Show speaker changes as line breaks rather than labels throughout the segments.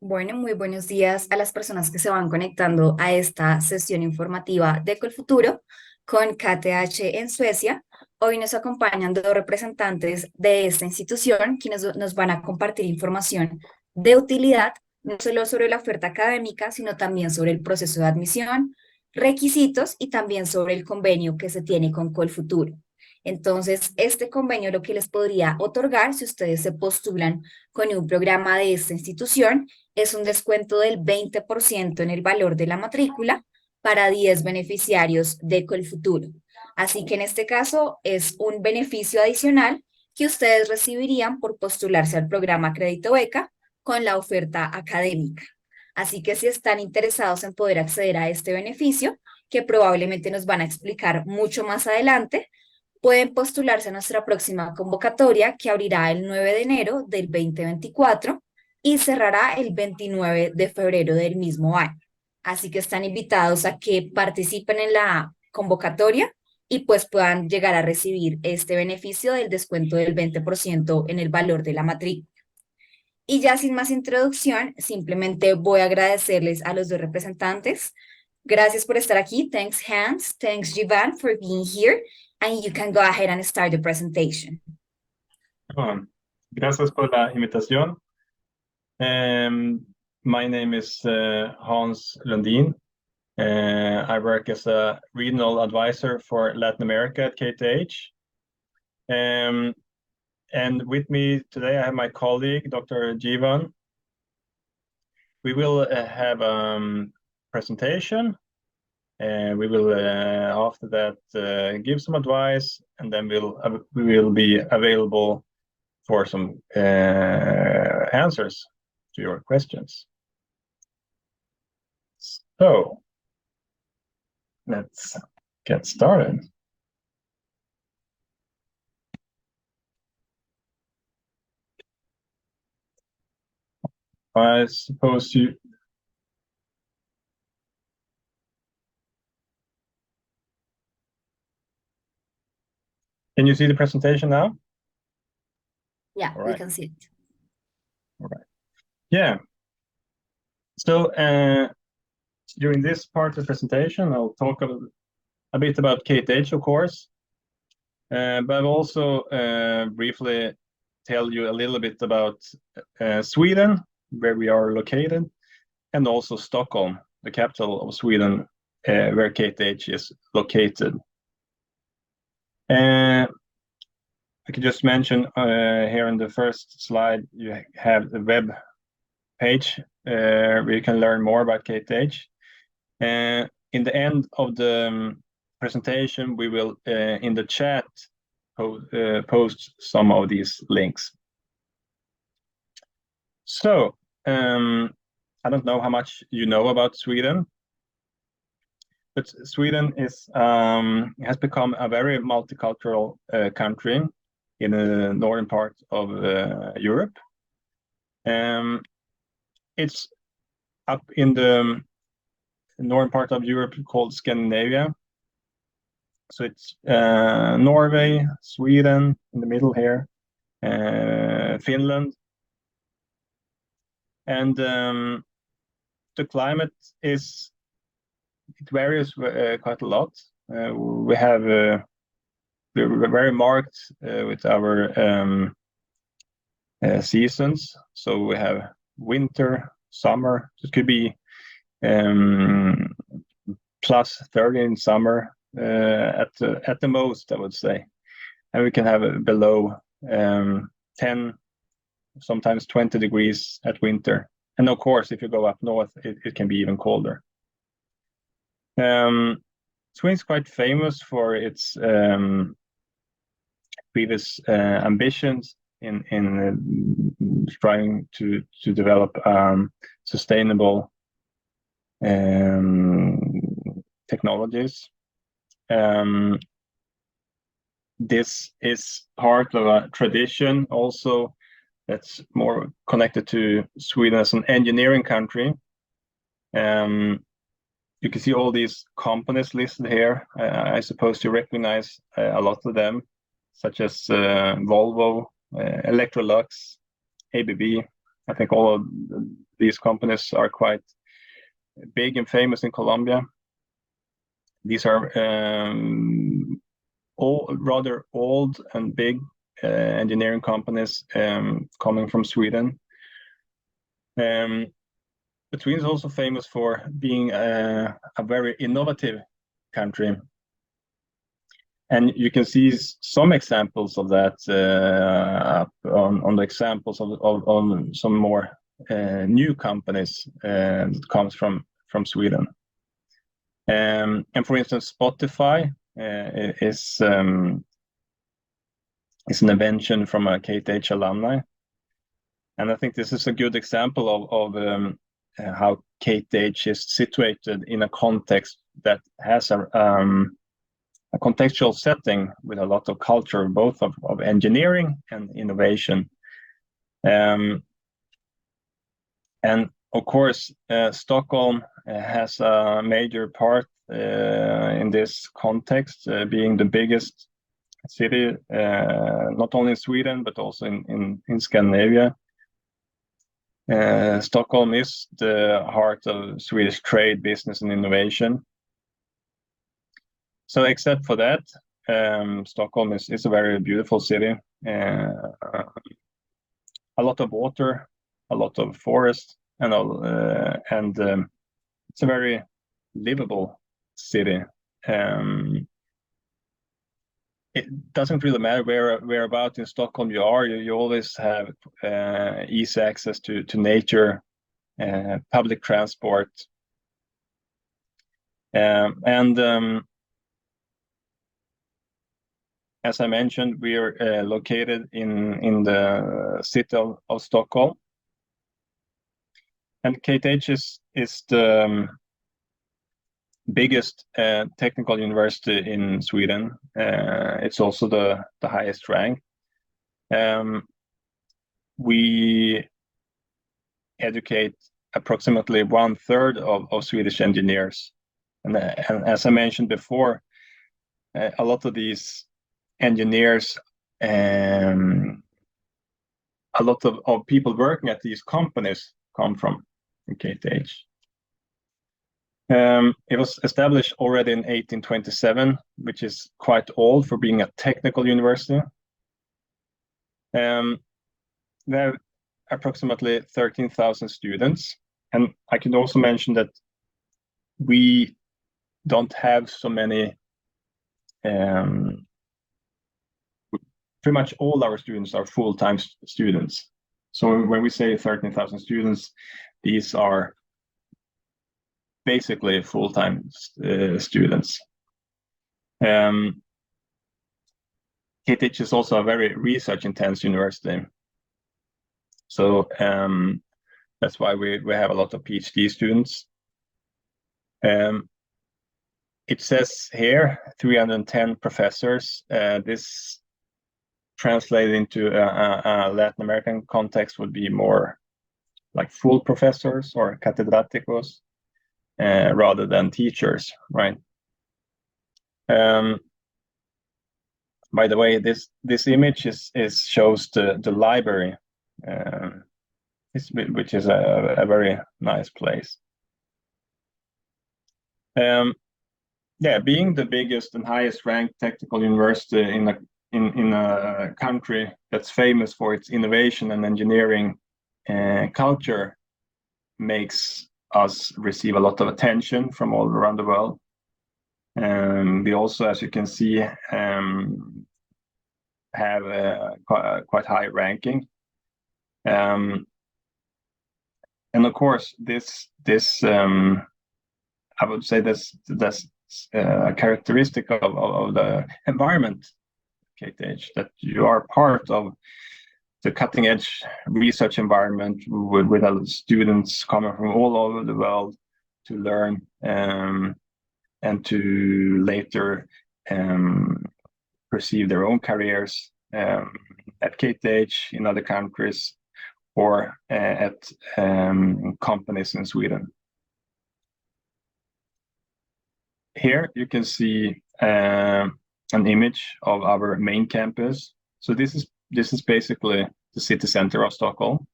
Bueno, muy buenos días a las personas que se van conectando a esta sesión informativa de Colfuturo con KTH en Suecia. Hoy nos acompañan dos representantes de esta institución quienes nos van a compartir información de utilidad, no solo sobre la oferta académica, sino también sobre el proceso de admisión, requisitos y también sobre el convenio que se tiene con Colfuturo. Entonces, este convenio lo que les podría otorgar si ustedes se postulan con un programa de esta institución es un descuento del 20% en el valor de la matrícula para 10 beneficiarios de Colfuturo. Así que en este caso es un beneficio adicional que ustedes recibirían por postularse al programa Crédito Beca con la oferta académica. Así que si están interesados en poder acceder a este beneficio, que probablemente nos van a explicar mucho más adelante, pueden postularse a nuestra próxima convocatoria que abrirá el 9 de enero del 2024 y cerrará el 29 de febrero del mismo año. Así que están invitados a que participen en la convocatoria y pues puedan llegar a recibir este beneficio del descuento del 20% en el valor de la matrícula. Y ya sin más introducción, simplemente voy a agradecerles a los dos representantes. Gracias por estar aquí. Thanks, Hans. Thanks, Jivan, for being here. And you can go ahead and start the presentation.
Ah, Gracias por la invitación. My name is Hans Lundin. I work as a regional advisor for Latin America at KTH. And with me today, I have my colleague, Dr. Jivan. We will have a presentation, and we will, after that, give some advice, and then we will be available for some answers to your questions. So let's get started. I suppose you... Can you see the presentation now?
Yeah,
All
we
right.
can see it.
All right. Yeah. So during this part of the presentation, I'll talk a bit about KTH, of course, but I'll also briefly tell you a little bit about Sweden, where we are located, and also Stockholm, the capital of Sweden, where KTH is located. I could just mention here in the first slide, you have the web page where you can learn more about KTH. In the end of the presentation, we will, in the chat, post some of these links. So, I don't know how much you know about Sweden, but Sweden has become a very multicultural country in the northern part of Europe. It's up in the northern part of Europe called Scandinavia. So it's Norway, Sweden in the middle here, Finland. And the climate it varies quite a lot. We're very marked with our seasons. So we have winter, summer. It could be plus 30 in summer at the most, I would say, and we can have below 10, sometimes 20 degrees at winter. And of course, if you go up north, it can be even colder. Sweden is quite famous for its previous ambitions in trying to develop sustainable technologies. This is part of a tradition also that's more connected to Sweden as an engineering country. You can see all these companies listed here. I suppose you recognize a lot of them, such as Volvo, Electrolux, ABB, I think all of these companies are quite big and famous in Colombia. These are all rather old and big engineering companies coming from Sweden. But Sweden is also famous for being a very innovative country. And you can see some examples of that on the examples of some more new companies that comes from Sweden. And for instance, Spotify is an invention from a KTH alumni. And I think this is a good example of how KTH is situated in a context that has a contextual setting with a lot of culture, both of engineering and innovation. And of course, Stockholm has a major part in this context, being the biggest city, not only in Sweden, but also in Scandinavia. Stockholm is the heart of Swedish trade, business, and innovation. So except for that, Stockholm is a very beautiful city. A lot of water, a lot of forest, and it's a very livable city. It doesn't really matter whereabout in Stockholm you are. You always have easy access to nature, public transport, and as I mentioned, we are located in the city of Stockholm, and KTH is the biggest technical university in Sweden. It's also the highest rank. We educate approximately 1/3 of Swedish engineers, and as I mentioned before, a lot of these engineers, a lot of people working at these companies come from KTH. It was established already in 1827, which is quite old for being a technical university. There are approximately 13,000 students, and I can also mention that we don't have so many. Pretty much all our students are full-time students. So when we say 13,000 students, these are basically full-time students. KTH is also a very research-intense university. So that's why we have a lot of PhD students. It says here 310 professors. This translated into a Latin American context would be more like full professors or catedráticos rather than teachers, right? By the way, this image shows the library, which is a very nice place. Yeah, being the biggest and highest ranked technical university in a country that's famous for its innovation and engineering culture makes us receive a lot of attention from all around the world. We also, as you can see, have a quite high ranking. And of course, this I would say that's a characteristic of the environment, KTH, that you are part of the cutting edge research environment with students coming from all over the world to learn and to later pursue their own careers at KTH in other countries or at companies in Sweden. Here you can see an image of our main campus. So this is basically the city center of Stockholm.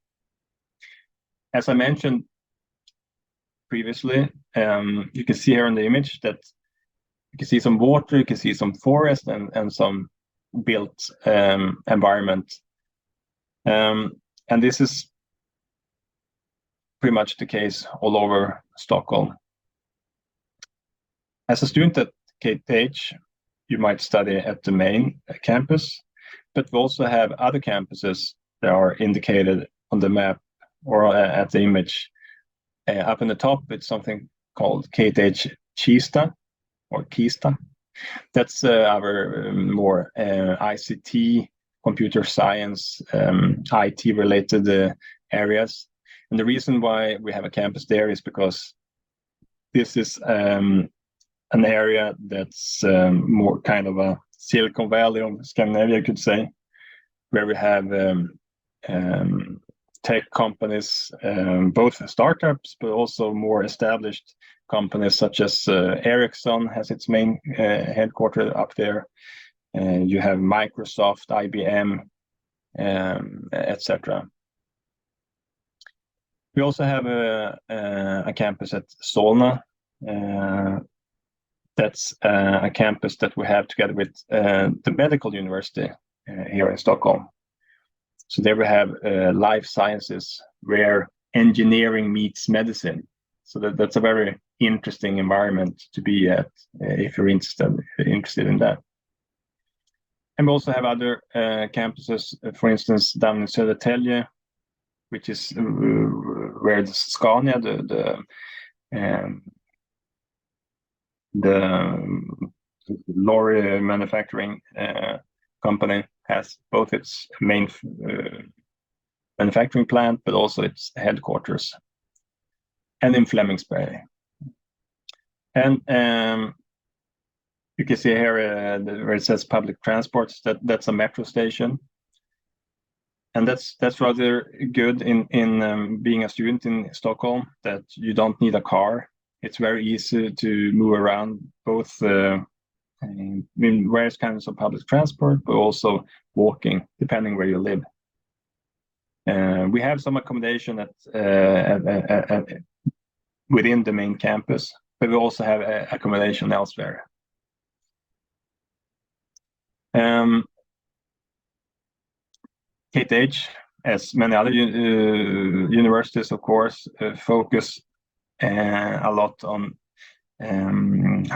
As I mentioned previously, you can see here in the image that you can see some water, you can see some forest, and some built environment. And this is pretty much the case all over Stockholm. As a student at KTH, you might study at the main campus, but we also have other campuses that are indicated on the map or at the image. Up in the top, it's something called KTH Kista or Kista. That's our more ICT, computer science, IT-related areas. And the reason why we have a campus there is because this is an area that's more kind of a Silicon Valley of Scandinavia, you could say, where we have tech companies, both startups, but also more established companies such as Ericsson has its main headquarters up there. You have Microsoft, IBM, etc. We also have a campus at Solna. That's a campus that we have together with the medical university here in Stockholm. So there we have life sciences where engineering meets medicine. So that's a very interesting environment to be at if you're interested in that. And we also have other campuses, for instance, down in Södertälje, which is where the Scania, the lorry manufacturing company, has both its main manufacturing plant, but also its headquarters, and in Flemingsberg. And you can see here where it says public transport, that's a metro station. And that's rather good in being a student in Stockholm, that you don't need a car. It's very easy to move around, both in various kinds of public transport, but also walking, depending where you live. We have some accommodation within the main campus, but we also have accommodation elsewhere. KTH, as many other universities, of course, focus a lot on, and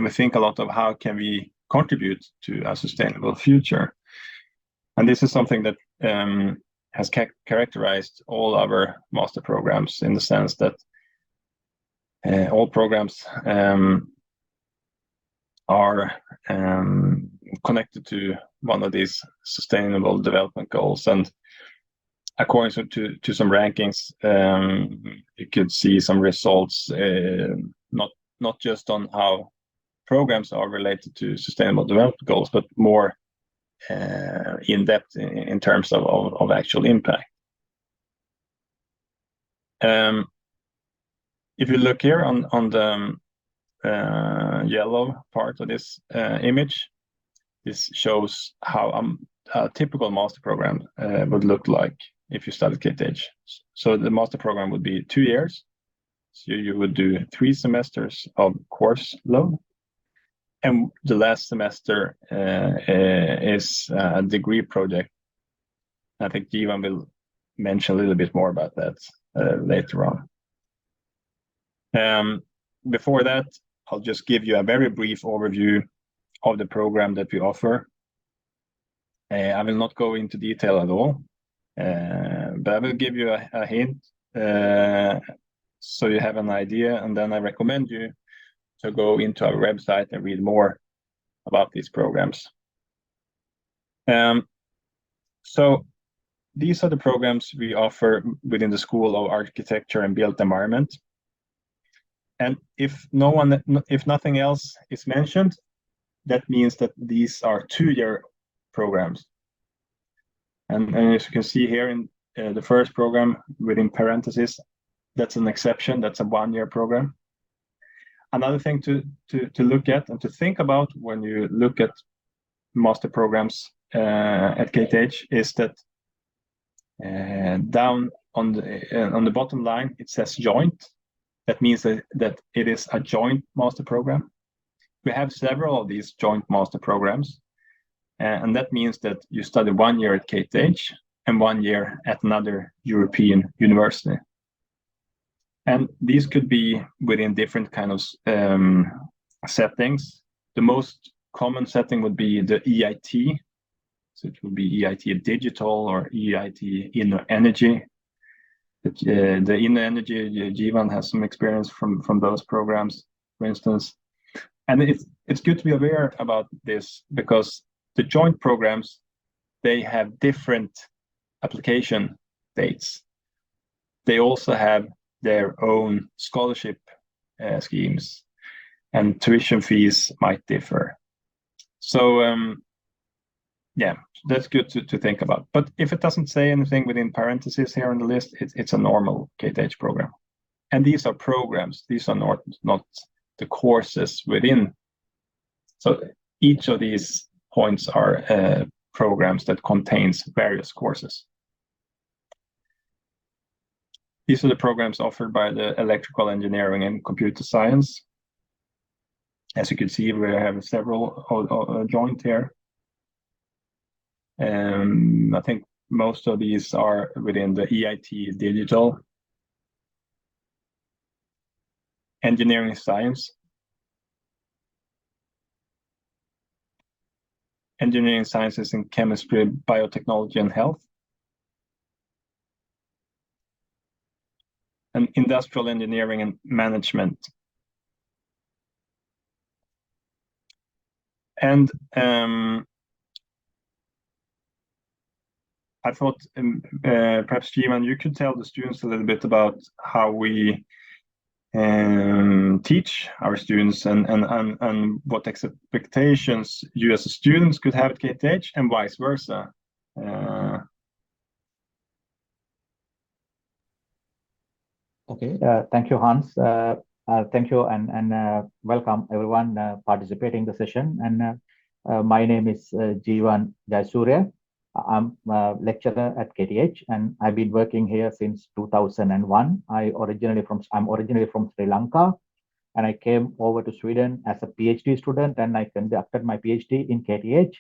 we think a lot of how can we contribute to a sustainable future. And this is something that has characterized all our master programs, in the sense that all programs are connected to one of these sustainable development goals. And according to some rankings, you could see some results, not just on how programs are related to sustainable development goals, but more in depth in terms of actual impact. If you look here on the yellow part of this image, this shows how a typical master program would look like if you studied KTH. So the master program would be 2 years. So you would do 3 semesters of course load. And the last semester is a degree project. I think Jivan will mention a little bit more about that later on. Before that, I'll just give you a very brief overview of the program that we offer. I will not go into detail at all, but I will give you a hint so you have an idea, and then I recommend you to go into our website and read more about these programs. So these are the programs we offer within the School of Architecture and Built Environment. And if nothing else is mentioned, that means that these are 2-year programs. And as you can see here in the first program within parentheses, that's an exception. That's a 1-year program. Another thing to look at and to think about when you look at master programs at KTH is that Down on the bottom line, it says joint. That means that it is a joint master program. We have several of these joint master programs, and that means that you study 1 year at KTH and 1 year at another European university. And these could be within different kind of settings. The most common setting would be the EIT. So it would be EIT Digital or EIT Inner Energy. The Inner Energy, Jivan has some experience from those programs, for instance. And it's good to be aware about this because the joint programs, they have different application dates. They also have their own scholarship schemes, and tuition fees might differ. So yeah, that's good to think about. But if it doesn't say anything within parentheses here on the list, it's a normal KTH program. And these are programs. These are not the courses within. So each of these points are programs that contains various courses. These are the programs offered by the electrical engineering and computer science. As you can see, we have several joint here. I think most of these are within the EIT Digital. Engineering Science. Engineering Sciences in Chemistry, Biotechnology and Health. And Industrial Engineering and Management. And I thought perhaps Jivan, you could tell the students a little bit about how we teach our students and what expectations you as a student could have at KTH and vice versa.
Okay, thank you, Hans. Thank you and welcome everyone participating in the session. And my name is Jivan Jayasurya. I'm a lecturer at KTH, and I've been working here since 2001. I'm originally from Sri Lanka, and I came over to Sweden as a PhD student, and I conducted my PhD in KTH.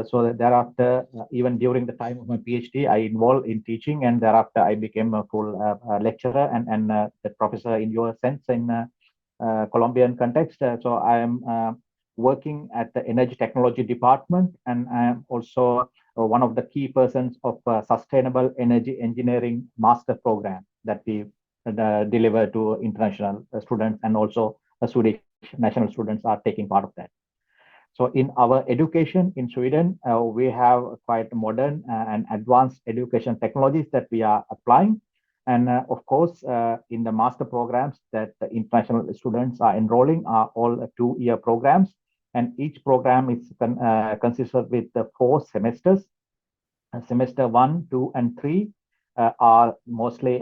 So that thereafter, even during the time of my PhD, I involved in teaching, and thereafter I became a full lecturer and the professor in your sense in Colombian context. So I am working at the energy technology department, and I am also one of the key persons of sustainable energy engineering master program that we deliver to international students, and also Swedish national students are taking part of that. So in our education in Sweden, we have quite modern and advanced education technologies that we are applying. And of course, in the master programs that the international students are enrolling are all 2-year programs. And each program is consisted with 4 semesters. Semester 1, 2, and 3 are mostly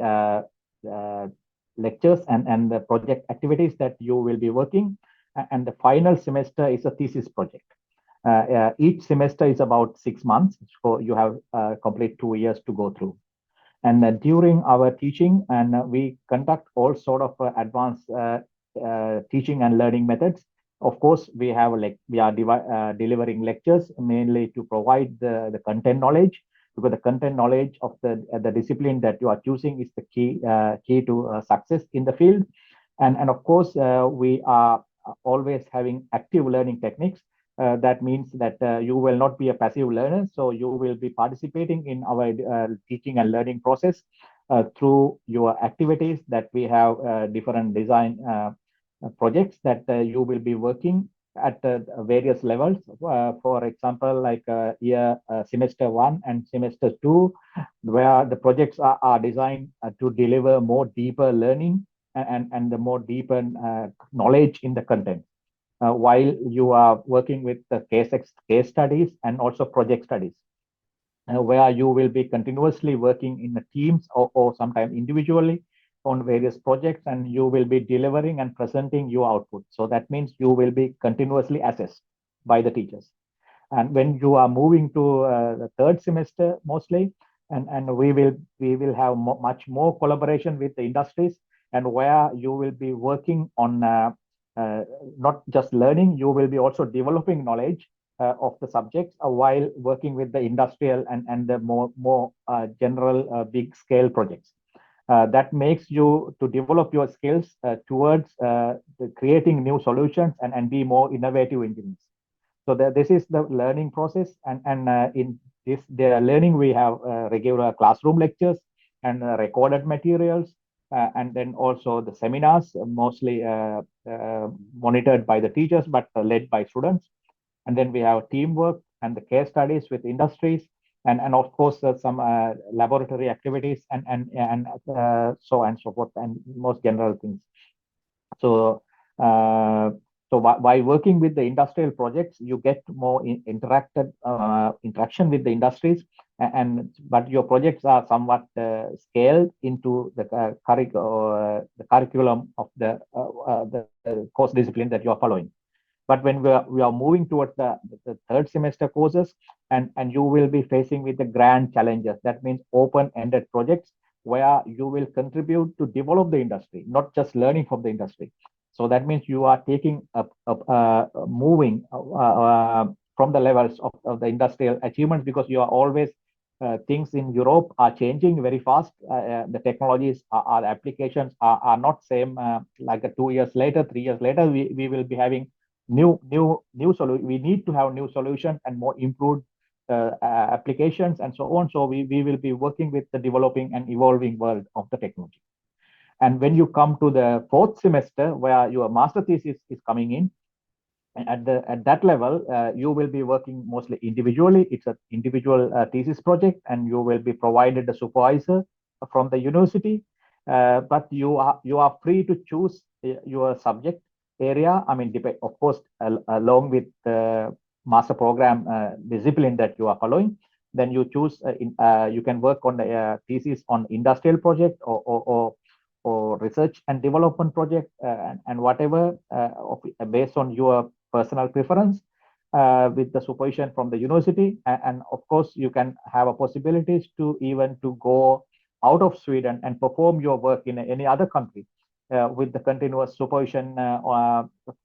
lectures and the project activities that you will be working. And the final semester is a thesis project. Each semester is about 6 months, so you have complete 2 years to go through. And during our teaching, and we conduct all sort of advanced teaching and learning methods. Of course, we are delivering lectures mainly to provide the content knowledge, because the content knowledge of the discipline that you are choosing is the key to success in the field. And of course, we are always having active learning techniques. That means that you will not be a passive learner, so you will be participating in our teaching and learning process through your activities that we have different design projects that you will be working at various levels. For example, like semester 1 and semester 2, where the projects are designed to deliver more deeper learning and the more deeper knowledge in the content. While you are working with the case studies and also project studies, where you will be continuously working in the teams or sometimes individually on various projects, and you will be delivering and presenting your output. So that means you will be continuously assessed by the teachers. And when you are moving to the 3rd semester, mostly, and we will have much more collaboration with the industries, and where you will be working on not just learning, you will be also developing knowledge of the subjects while working with the industrial and the more general big scale projects. That makes you to develop your skills towards creating new solutions and be more innovative engineers. So this is the learning process, and in this the learning we have regular classroom lectures and recorded materials, and then also the seminars, mostly monitored by the teachers but led by students. And then we have teamwork and the case studies with industries, and of course some laboratory activities and so on and so forth, and most general things. So, by working with the industrial projects, you get more interaction with the industries, and but your projects are somewhat scaled into the curriculum of the course discipline that you are following. But when we are moving towards the third semester courses, and you will be facing with the grand challenges. That means open-ended projects where you will contribute to develop the industry, not just learning from the industry. So that means you are taking moving from the levels of the industrial achievements, because you are always things in Europe are changing very fast. The technologies, our applications are not same like 2 years later, 3 years later. We will be having new solution. We need to have new solutions and more improved applications and so on. So we will be working with the developing and evolving world of the technology. And when you come to the fourth semester, where your master thesis is coming in, at that level, you will be working mostly individually. It's an individual thesis project, and you will be provided a supervisor from the university. But you are free to choose your subject area. I mean, of course, along with the master program discipline that you are following, then you choose. You can work on the thesis on industrial project or research and development project, and whatever based on your personal preference, with the supervision from the university. And of course, you can have a possibilities to even to go out of Sweden and perform your work in any other country with the continuous supervision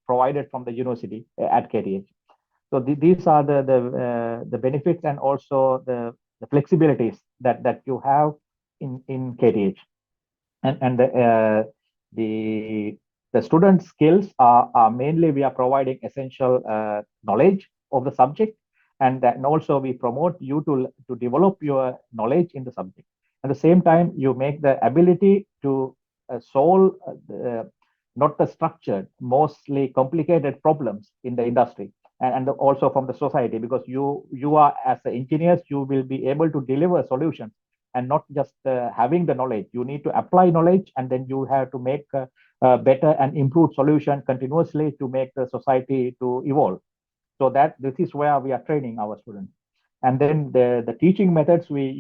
provided from the university at KTH. So these are the benefits, and also the flexibilities that you have in KTH. And the student skills are mainly we are providing essential knowledge of the subject, and also we promote you to develop your knowledge in the subject. At the same time, you make the ability to solve not the structured, mostly complicated problems in the industry, and also from the society, because you are, as the engineers, you will be able to deliver solutions and not just having the knowledge. You need to apply knowledge, and then you have to make better and improved solution continuously to make the society to evolve. So that this is where we are training our students. And then the teaching methods, we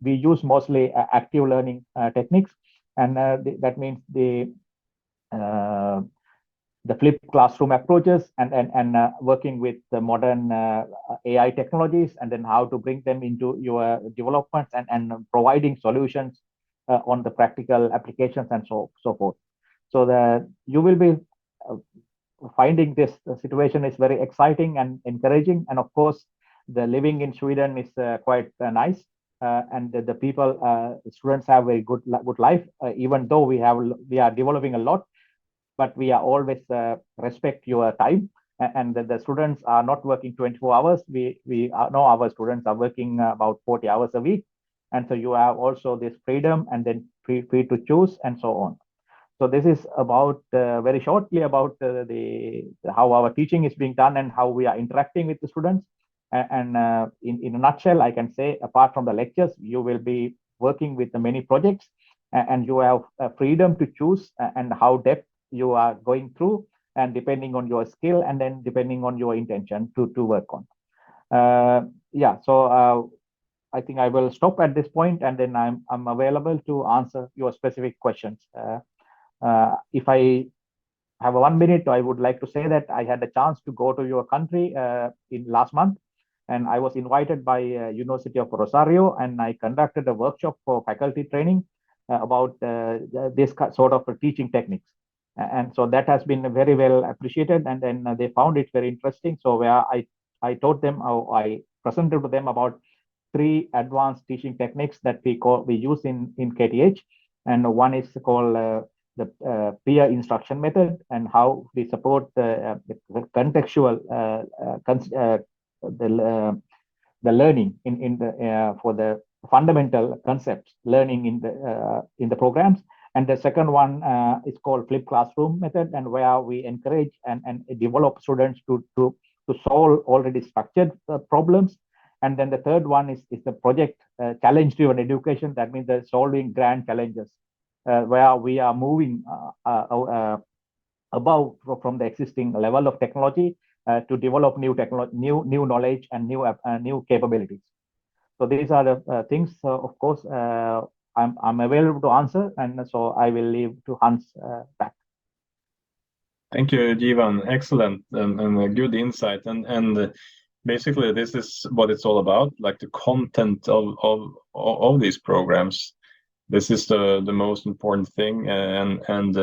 use mostly active learning techniques, and that means the flipped classroom approaches, and working with the modern AI technologies, and then how to bring them into your developments, and providing solutions on the practical applications and so forth. So that you will be finding this situation is very exciting and encouraging. And of course, the living in Sweden is quite nice, and the people, students have a good life, even though we are developing a lot, but we are always respect your time, and the students are not working 24 hours. We know our students are working about 40 hours a week, and so you have also this freedom, and then free to choose and so on. So this is about very shortly about how our teaching is being done and how we are interacting with the students. And in a nutshell, I can say, apart from the lectures, you will be working with the many projects, and you have freedom to choose and how depth you are going through, and depending on your skill, and then depending on your intention to work on. Yeah, so I think I will stop at this point, and then I'm available to answer your specific questions. If I have 1 minute, I would like to say that I had a chance to go to your country in last month, and I was invited by University of Rosario, and I conducted a workshop for faculty training about this sort of teaching techniques. And so that has been very well appreciated, and then they found it very interesting. So where I taught them, I presented to them about 3 advanced teaching techniques that we use in KTH, and one is called the peer instruction method, and how we support the contextual the learning in the for the fundamental concepts learning in the programs. And the second one is called flipped classroom method, and where we encourage and develop students to solve already structured problems. And then the third one is the project challenge driven education. That means the solving grand challenges, where we are moving above from the existing level of technology to develop new knowledge and new capabilities. So these are the things. Of course, I'm available to answer, and so I will leave to Hans back.
Thank you, Jivan. Excellent and a good insight. And basically, this is what it's all about, like the content of these programs. This is the most important thing. And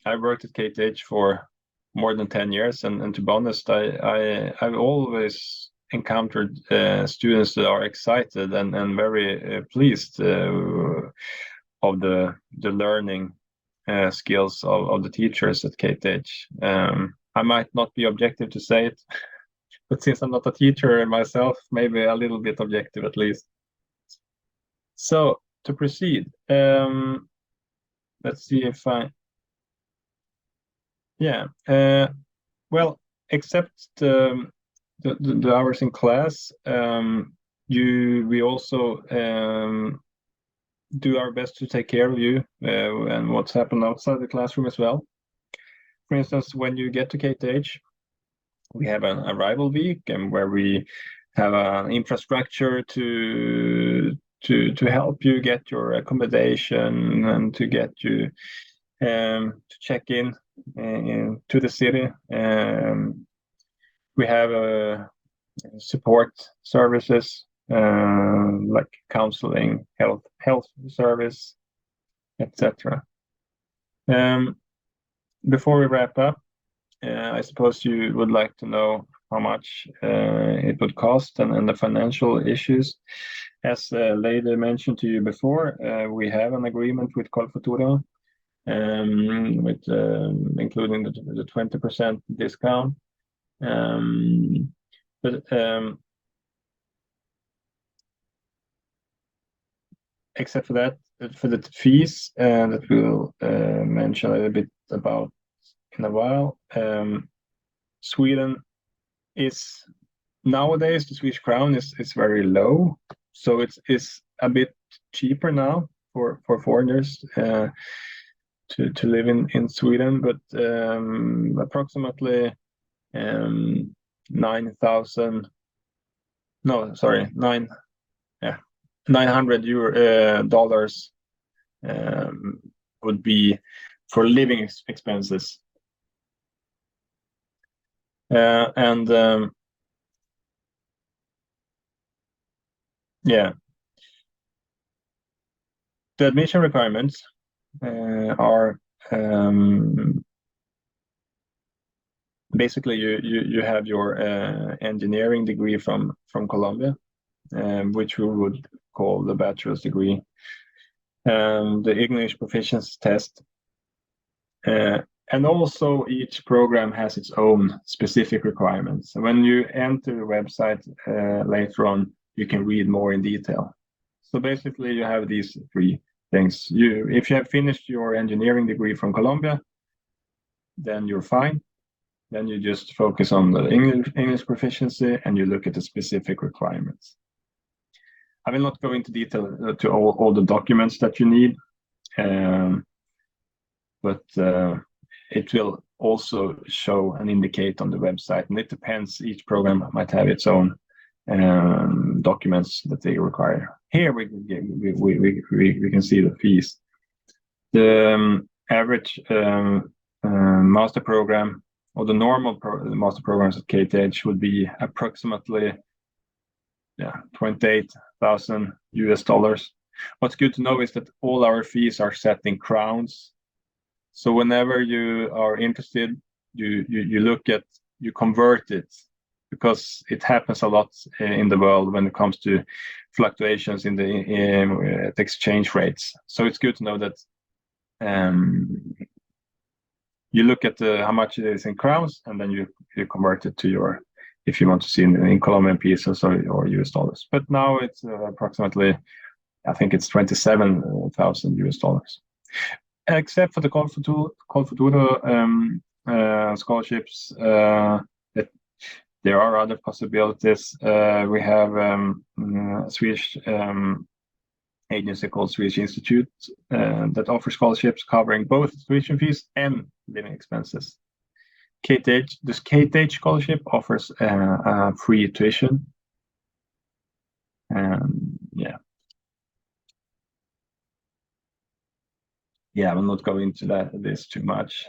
I worked at KTH for more than 10 years, and to be honest, I've always encountered students that are excited and very pleased of the learning skills of the teachers at KTH. I might not be objective to say it, but since I'm not a teacher myself, maybe a little bit objective at least. So to proceed, let's see if well, except the hours in class, we also do our best to take care of you and what's happened outside the classroom as well. For instance, when you get to KTH, we have an arrival week, and where we have an infrastructure to help you get your accommodation and to get you to check in to the city. We have support services like counseling, health service, etc. Before we wrap up, I suppose you would like to know how much it would cost and the financial issues. As Lady mentioned to you before, we have an agreement with Kolfutura, with including the 20% discount. But except for that, for the fees that we'll mention a little bit about in a while, Sweden is nowadays, the Swedish crown is very low, so it's a bit cheaper now for foreigners to live in Sweden, but approximately 900 dollars would be for living expenses. The admission requirements are basically you have your engineering degree from Colombia, which we would call the bachelor's degree, the English proficiency test, and also each program has its own specific requirements. When you enter the website later on, you can read more in detail. So basically you have these 3 things. If you have finished your engineering degree from Colombia, then you're fine. Then you just focus on the English proficiency and you look at the specific requirements. I will not go into detail to all the documents that you need, but it will also show and indicate on the website, and it depends. Each program might have its own documents that they require. Here we can see the fees. The average master program or the normal master programs at KTH would be approximately 28,000 US dollars. What's good to know is that all our fees are set in crowns. So whenever you are interested, you look at, you convert it, because it happens a lot in the world when it comes to fluctuations in the exchange rates. So it's good to know that you look at how much it is in crowns, and then you convert it to your, if you want to see in Colombian pesos or US dollars. But now it's approximately, I think it's 27,000 US dollars. Except for the Col Futuro scholarships, there are other possibilities. We have a Swedish agency called Swedish Institute that offers scholarships covering both tuition fees and living expenses. KTH, this KTH scholarship offers free tuition. I will not go into this too much.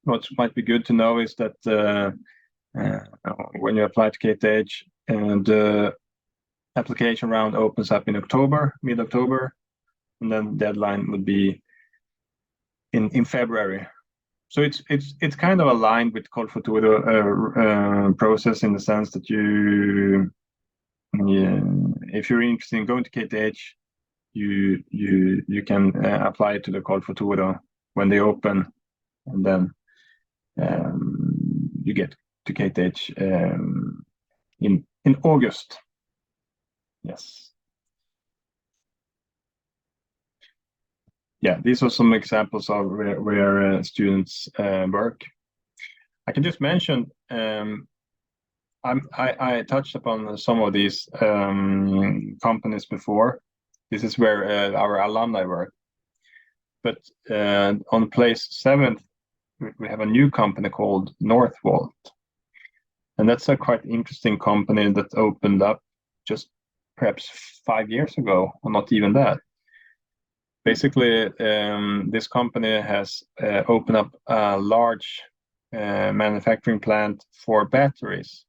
What might be good to know is that when you apply to KTH, the application round opens up in October, mid-October, and then the deadline would be in February. So it's kind of aligned with Col Futuro process, in the sense that if you're interested in going to KTH, you can apply to the Col Futuro when they open, and then you get to KTH in August. Yes. Yeah, these are some examples of where students work. I can just mention, I touched upon some of these companies before. This is where our alumni work. But on place 7th, we have a new company called Northvolt. And that's a quite interesting company that opened up just perhaps 5 years ago, or not even that. Basically, this company has opened up a large manufacturing plant for batteries.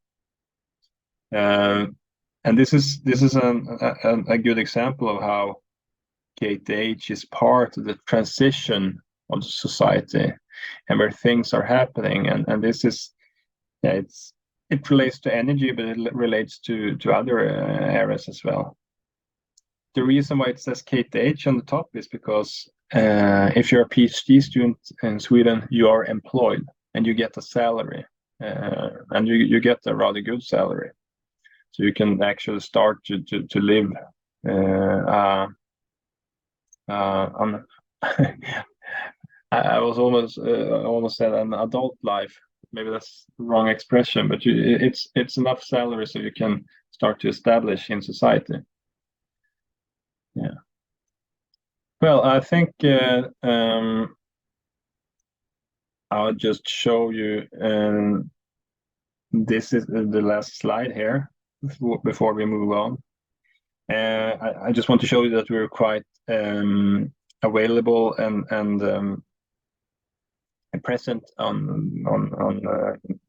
And this is a good example of how KTH is part of the transition of society, and where things are happening. And this is, it relates to energy, but it relates to other areas as well. The reason why it says KTH on the top is because if you're a PhD student in Sweden, you are employed and you get a salary, and you get a rather good salary. So you can actually start to live on I was almost said an adult life. Maybe that's the wrong expression, but it's enough salary so you can start to establish in society. Yeah. Well, I think I'll just show you. This is the last slide here before we move on. I just want to show you that we're quite available and present on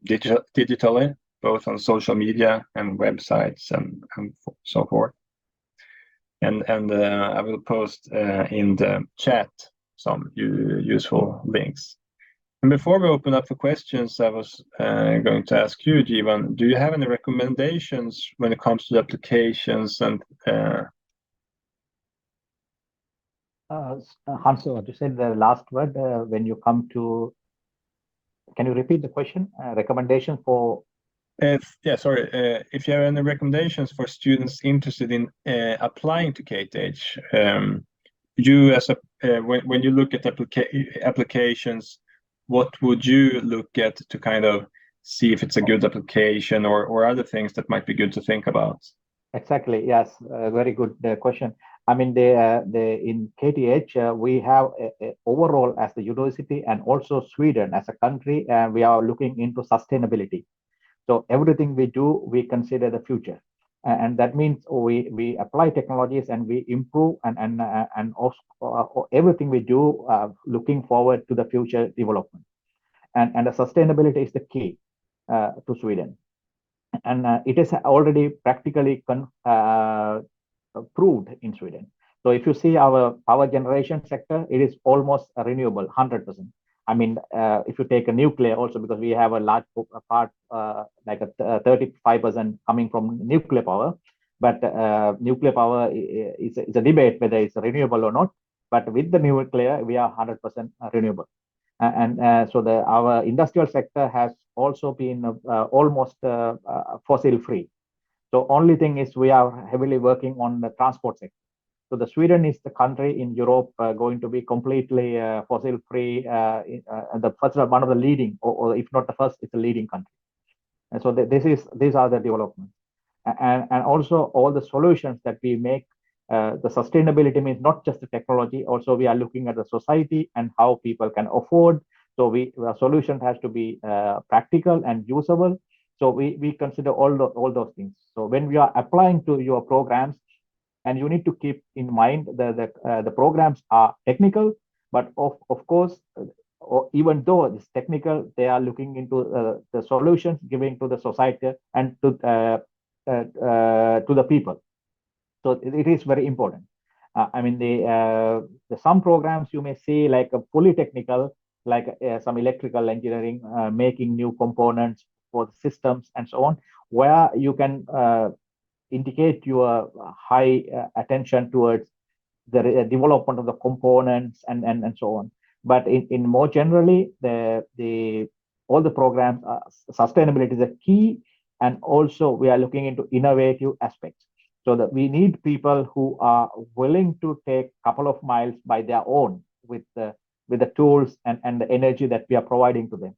digitally, both on social media and websites and so forth. And I will post in the chat some useful links. And before we open up for questions, I was going to ask you, Jivan, do you have any recommendations when it comes to the applications and
Hanso, you said the last word when you come to. Can you repeat the question? Recommendation for.
If you have any recommendations for students interested in applying to KTH, you as when you look at applications, what would you look at to kind of see if it's a good application or other things that might be good to think about?
Exactly. Yes. Very good question. I mean, in KTH, we have overall as the university and also Sweden as a country, we are looking into sustainability. So everything we do, we consider the future. And that means we apply technologies and we improve and also everything we do looking forward to the future development. and the sustainability is the key to Sweden. And it is already practically proved in Sweden. So if you see our power generation sector, it is almost renewable, 100%. I mean, if you take a nuclear also, because we have a large part, like a 35% coming from nuclear power, but nuclear power is a debate whether it's renewable or not. But with the nuclear, we are 100% renewable. So our industrial sector has also been almost fossil free. So only thing is we are heavily working on the transport sector. So the Sweden is the country in Europe going to be completely fossil free. The first one of the leading, or if not the first, it's the leading country. And so these are the developments, and also all the solutions that we make. The sustainability means not just the technology. Also, we are looking at the society and how people can afford. So the solution has to be practical and usable. So we consider all those things. So when we are applying to your programs, and you need to keep in mind the programs are technical, but of course, even though it's technical, they are looking into the solutions giving to the society and to the people. So it is very important. I mean, some programs you may see like a fully technical, like some electrical engineering, making new components for the systems and so on, where you can indicate your high attention towards the development of the components and so on. But in more generally, all the programs, sustainability is a key, and also we are looking into innovative aspects. So that we need people who are willing to take a couple of miles by their own with the tools and the energy that we are providing to them.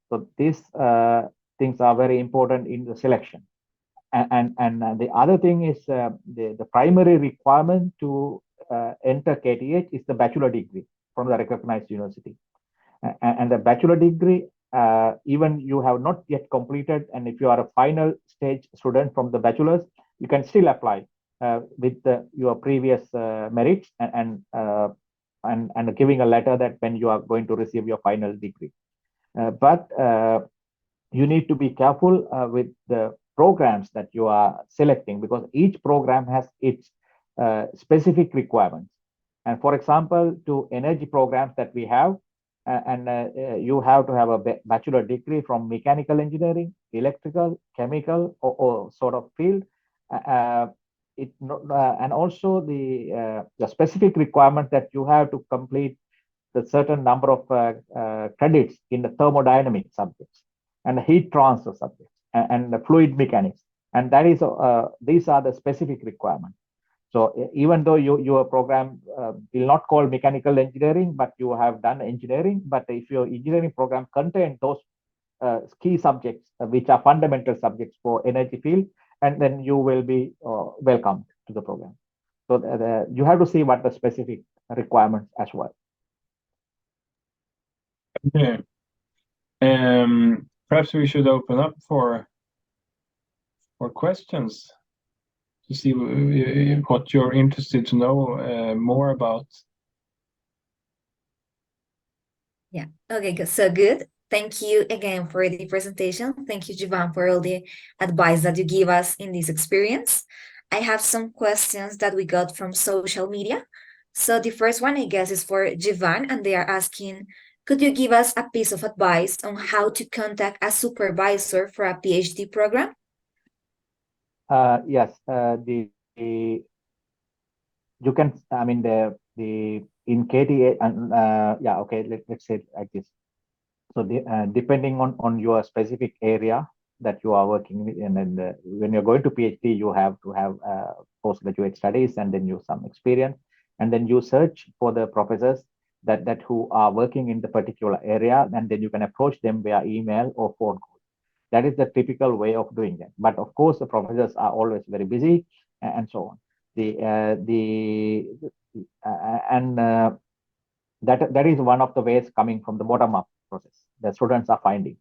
So these things are very important in the selection. And the other thing is the primary requirement to enter KTH is the bachelor degree from the recognized university. And the bachelor degree, even you have not yet completed, and if you are a final stage student from the bachelor's, you can still apply with your previous merits and giving a letter that when you are going to receive your final degree. But you need to be careful with the programs that you are selecting, because each program has its specific requirements. And for example, to energy programs that we have, you have to have a bachelor degree from mechanical engineering, electrical, chemical, or sort of field. And also the specific requirement that you have to complete the certain number of credits in the thermodynamic subjects and the heat transfer subjects and the fluid mechanics. And that is these are the specific requirements. So even though your program will not call mechanical engineering, but you have done engineering, but if your engineering program contains those key subjects, which are fundamental subjects for energy field, and then you will be welcomed to the program. So you have to see what the specific requirements as well.
Okay. Perhaps we should open up for questions to see what you're interested to know more about.
Yeah. Okay. So good. Thank you again for the presentation. Thank you, Jivan, for all the advice that you give us in this experience. I have some questions that we got from social media. So the first one, I guess, is for Jivan, and they are asking, could you give us a piece of advice on how to contact a supervisor for a PhD program?
Yes, you can. I mean, in KTA, and yeah, okay. Let's say it like this. So depending on your specific area that you are working with, and then when you're going to PhD, you have to have postgraduate studies and then you some experience, and then you search for the professors that who are working in the particular area, and then you can approach them via email or phone call. That is the typical way of doing that. But of course, the professors are always very busy and so on. That is one of the ways coming from the bottom up process the students are finding.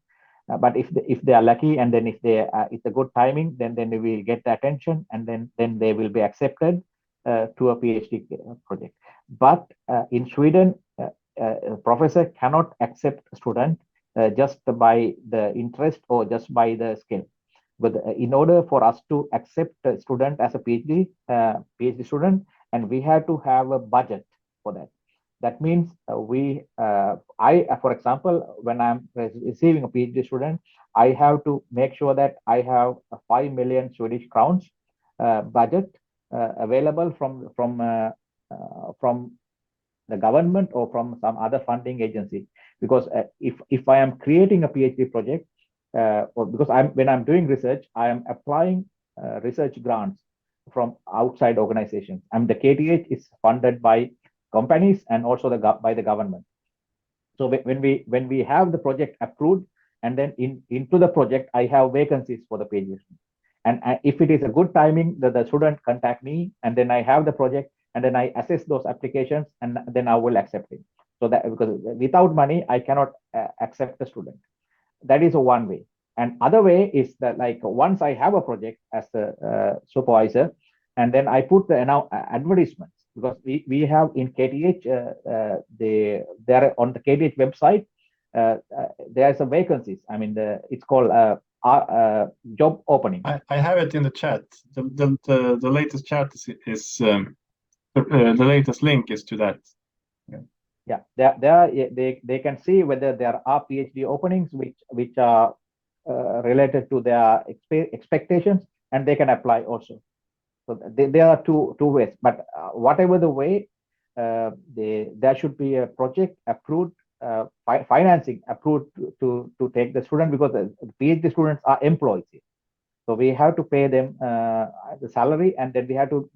But if they are lucky, and then if it's a good timing, then they will get the attention, and then they will be accepted to a PhD project. But in Sweden, a professor cannot accept a student just by the interest or just by the skill. But in order for us to accept a student as a PhD student, and we have to have a budget for that. That means for example, when I'm receiving a PhD student, I have to make sure that I have a 5 million Swedish crowns budget available from the government or from some other funding agency. Because if I am creating a PhD project, or because when I'm doing research, I am applying research grants from outside organizations. And the KTH is funded by companies and also by the government. So when we have the project approved, and then into the project, I have vacancies for the PhD. And if it is a good timing, the student contact me, and then I have the project, and then I assess those applications, and then I will accept it. So that, because without money, I cannot accept the student. That is one way. And other way is that, like, once I have a project as a supervisor, and then I put the advertisements, because we have in KTH, there on the KTH website, there's a vacancies. I mean, it's called job opening.
I have it in the chat. The latest chat is the latest link is to that.
Yeah, they can see whether there are PhD openings which are related to their expectations, and they can apply also. So there are two ways. But whatever the way, there should be a project approved, financing approved to take the student, because the PhD students are employees. So we have to pay them the salary, and then we have to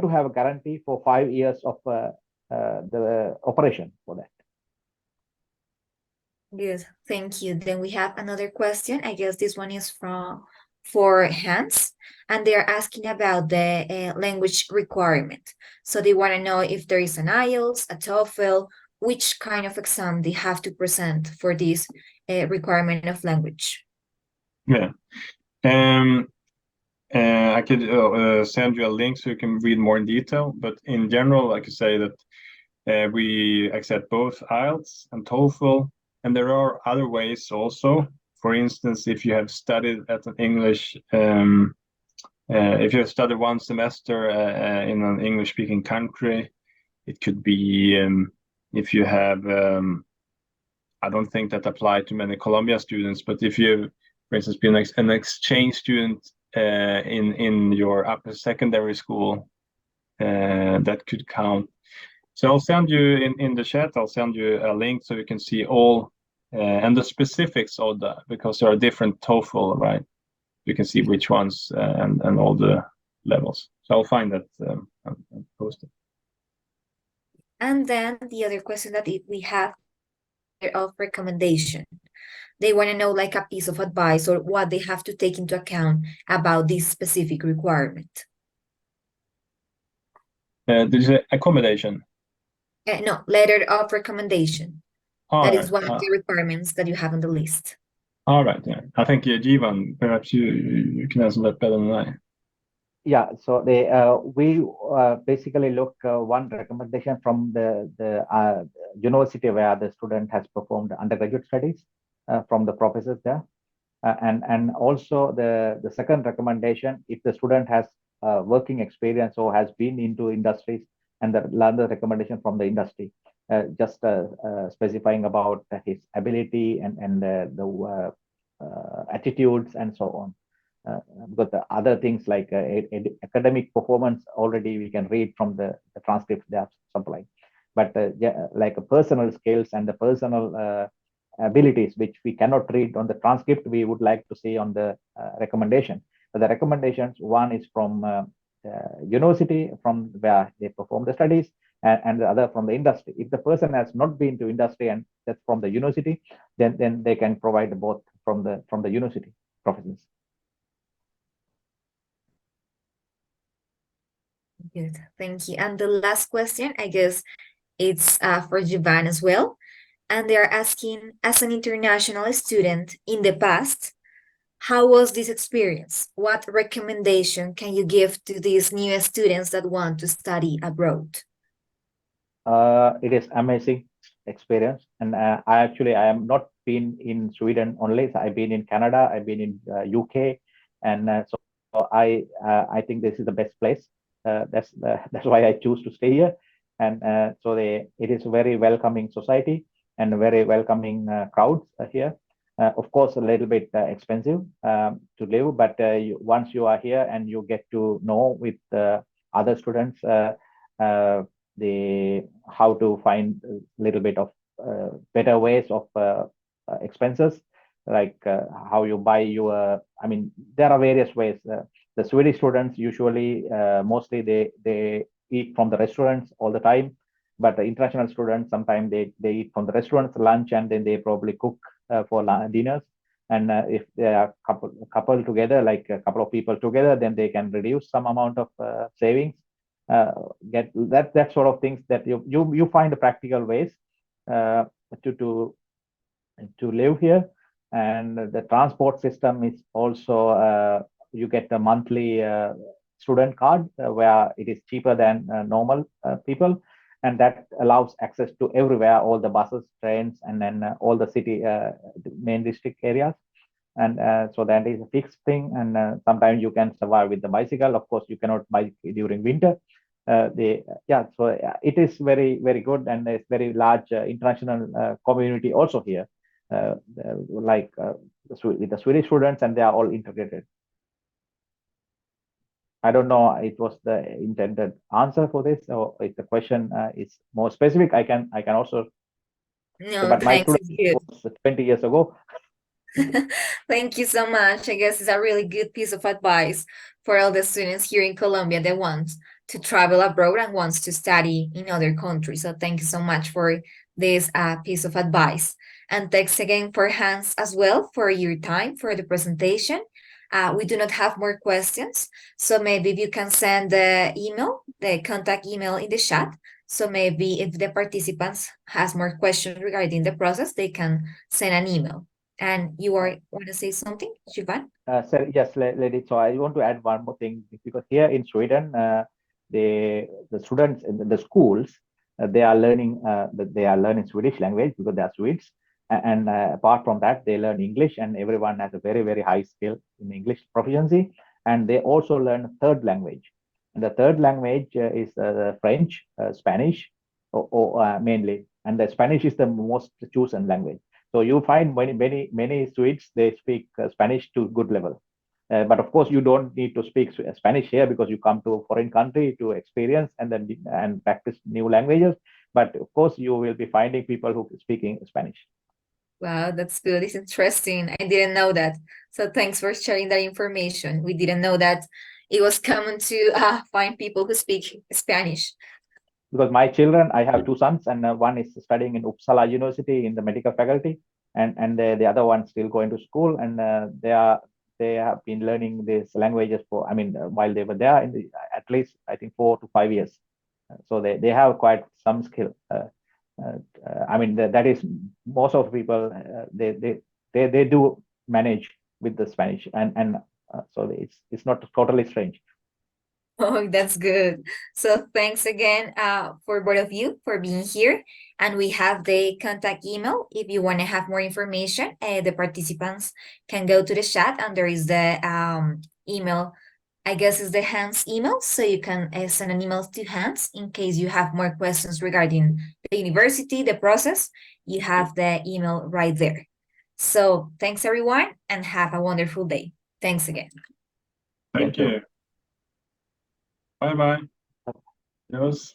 have a guarantee for 5 years of the operation for that.
Good, thank you. Then we have another question. I guess this one is for Hans, and they're asking about the language requirement. So they want to know if there is an IELTS, a TOEFL, which kind of exam they have to present for this requirement of language.
Yeah. I could send you a link so you can read more in detail. But in general, I could say that we accept both IELTS and TOEFL, and there are other ways also. For instance, if you have studied at an English, if you have studied one semester in an English-speaking country, it could be if you have. I don't think that applied to many Columbia students, but if you, for instance, been an exchange student in your upper secondary school, that could count. So I'll send you in the chat, I'll send you a link so you can see all and the specifics of that, because there are different TOEFL, right? You can see which ones and all the levels. So I'll find that and post it.
And then the other question that we have of recommendation. They want to know like a piece of advice or what they have to take into account about this specific requirement.
Did you say accommodation?
No, letter of recommendation. That is one of the requirements that you have on the list.
All right, yeah. I think Jivan, perhaps you can answer that better than I.
Yeah, so we basically look one recommendation from the university where the student has performed undergraduate studies from the professors there, and also the second recommendation, if the student has working experience or has been into industries, and the recommendation from the industry, just specifying about his ability and the attitudes and so on. Because the other things like academic performance already we can read from the transcripts they are supplying, but like personal skills and the personal abilities which we cannot read on the transcript, we would like to see on the recommendation. So the recommendations, one is from university from where they perform the studies, and the other from the industry. If the person has not been to industry and that's from the university, then they can provide both from the university professors.
Good, thank you. And the last question, I guess it's for Jivan as well. And they're asking, as an international student in the past, how was this experience? What recommendation can you give to these new students that want to study abroad?
It is amazing experience, and I am not been in Sweden only. So I've been in Canada, I've been in UK, and so I think this is the best place. That's why I choose to stay here. And so it is a very welcoming society and very welcoming crowds here. Of course, a little bit expensive to live, but once you are here and you get to know with other students the how to find a little bit of better ways of expenses, like how you buy your. I mean, there are various ways. The Swedish students usually, mostly they eat from the restaurants all the time, but the international students sometimes they eat from the restaurants lunch, and then they probably cook for dinners. And if they are couple together, like a couple of people together, then they can reduce some amount of savings. Get that sort of things that you find the practical ways uh, to live here. And the transport system is also you get a monthly student card where it is cheaper than normal people, and that allows access to everywhere, all the buses, trains, and then all the city main district areas. And so that is a fixed thing. And sometimes you can survive with the bicycle. Of course, you cannot bike during winter. So it is very good, and there's very large international community also here, like with the Swedish students, and they are all integrated. I don't know it was the intended answer for this, or if the question is more specific, I can also.
No,
But my
thanks.
student
It's good.
was 20 years ago.
Thank you so much. I guess it's a really good piece of advice for all the students here in Colombia that want to travel abroad and wants to study in other countries. So thank you so much for this piece of advice. And thanks again for Hans as well for your time for the presentation. We do not have more questions, so maybe if you can send the email, the contact email in the chat. So maybe if the participants has more questions regarding the process, they can send an email. And you want to say something, Shivan?
So yes, lady. So I want to add one more thing, because here in Sweden, the students in the schools they are learning Swedish language because they are Swedes, and apart from that, they learn English, and everyone has a very high skill in English proficiency, and they also learn third language, and the third language is French, Spanish, or mainly, and the Spanish is the most chosen language. So you find many Swedes, they speak Spanish to good level. But of course, you don't need to speak Spanish here because you come to a foreign country to experience and practice new languages. But of course, you will be finding people who speaking Spanish.
Wow, that's good. It's interesting. I didn't know that. So thanks for sharing that information. We didn't know that it was common to find people who speak Spanish.
Because my children, I have two sons, and one is studying in Uppsala University in the medical faculty, and the other one still going to school, and they have been learning these languages for, I mean, while they were there at least I think 4 to 5 years. So they have quite some skill. I mean that is most of people they do manage with the Spanish, and so it's not totally strange.
Oh, that's good. So thanks again for both of you for being here. And we have the contact email. If you want to have more information, the participants can go to the chat, and there is the email. I guess is the Hans email. So you can send an email to Hans in case you have more questions regarding the university, the process. You have the email right there. So thanks everyone, and have a wonderful day. Thanks again.
Thank you. Bye bye. Yes.